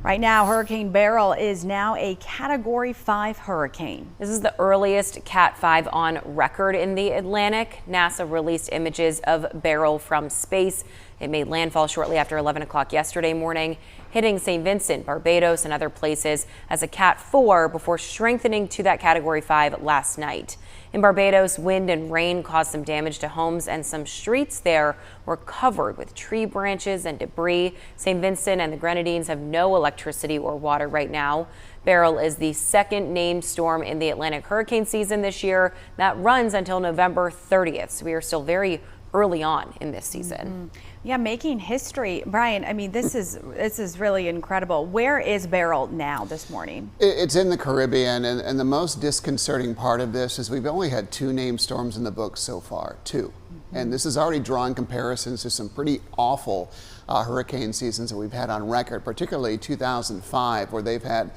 Right now, Hurricane Beryl is now a Category 5 hurricane. This is the earliest Cat 5 on record in the Atlantic. NASA released images of Beryl from space. It made landfall shortly after 11 o'clock yesterday morning, hitting St. Vincent, Barbados, and other places as a Cat 4 before strengthening to that Category 5 last night. In Barbados, wind and rain caused some damage to homes, and some streets there were covered with tree branches and debris. St. Vincent and the Grenadines have no electricity or water right now. Beryl is the second named storm in the Atlantic hurricane season this year. That runs until November 30th, so we are still very early on in this season. Yeah, making history. Brian, I mean, this is really incredible. Where is Beryl now this morning? It's in the Caribbean, and the most disconcerting part of this is we've only had 2 named storms in the book so far, 2. And this is already drawing comparisons to some pretty awful hurricane seasons that we've had on record, particularly 2005, where they've had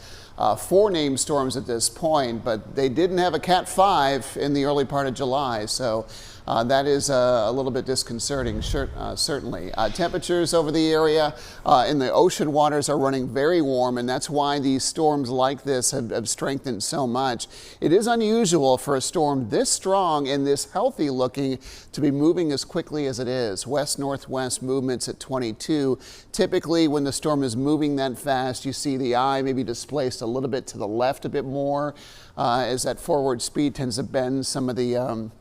4 named storms at this point, but they didn't have a Cat 5 in the early part of July. So that is a little bit disconcerting, certainly. Temperatures over the area in the ocean waters are running very warm, and that's why these storms like this have strengthened so much. It is unusual for a storm this strong and this healthy looking to be moving as quickly as it is. West-northwest movements at 22. Typically, when the storm is moving that fast, you see the eye maybe displaced a little bit to the left a bit more as that forward speed tends to bend some of the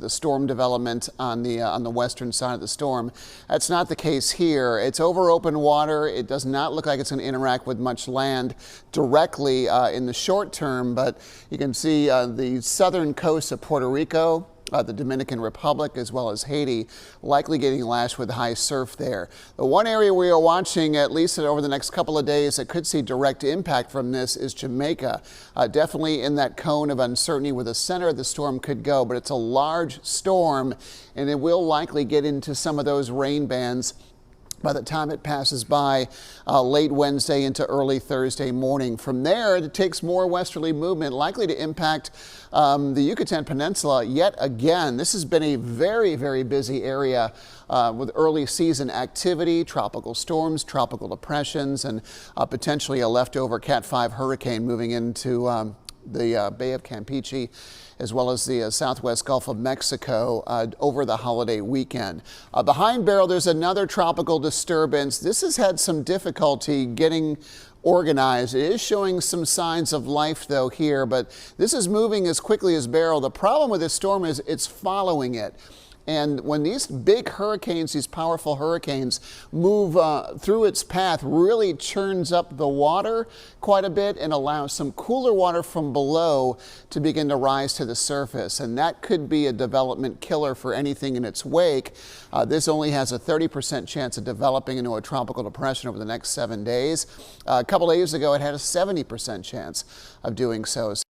storm development on the western side of the storm. That's not the case here. It's over open water. It does not look like it's going to interact with much land directly in the short term, but you can see the southern coast of Puerto Rico, the Dominican Republic, as well as Haiti, likely getting lashed with high surf there. The one area we are watching, at least over the next couple of days, that could see direct impact from this is Jamaica. Definitely in that cone of uncertainty where the center of the storm could go, but it's a large storm, and it will likely get into some of those rain bands by the time it passes by late Wednesday into early Thursday morning. From there, it takes more westerly movement, likely to impact the Yucatan Peninsula yet again. This has been a very, very busy area with early season activity, tropical storms, tropical depressions, and potentially a leftover Cat 5 hurricane moving into the Bay of Campeche, as well as the southwest Gulf of Mexico over the holiday weekend. Behind Beryl, there's another tropical disturbance. This has had some difficulty getting organized. It is showing some signs of life though here, but this is moving as quickly as Beryl. The problem with this storm is it's following it. And when these big hurricanes, these powerful hurricanes, move through its path, really churns up the water quite a bit and allows some cooler water from below to begin to rise to the surface. And that could be a development killer for anything in its wake. This only has a 30% chance of developing into a tropical depression over the next 7 days. A couple days ago, it had a 70% chance of doing so.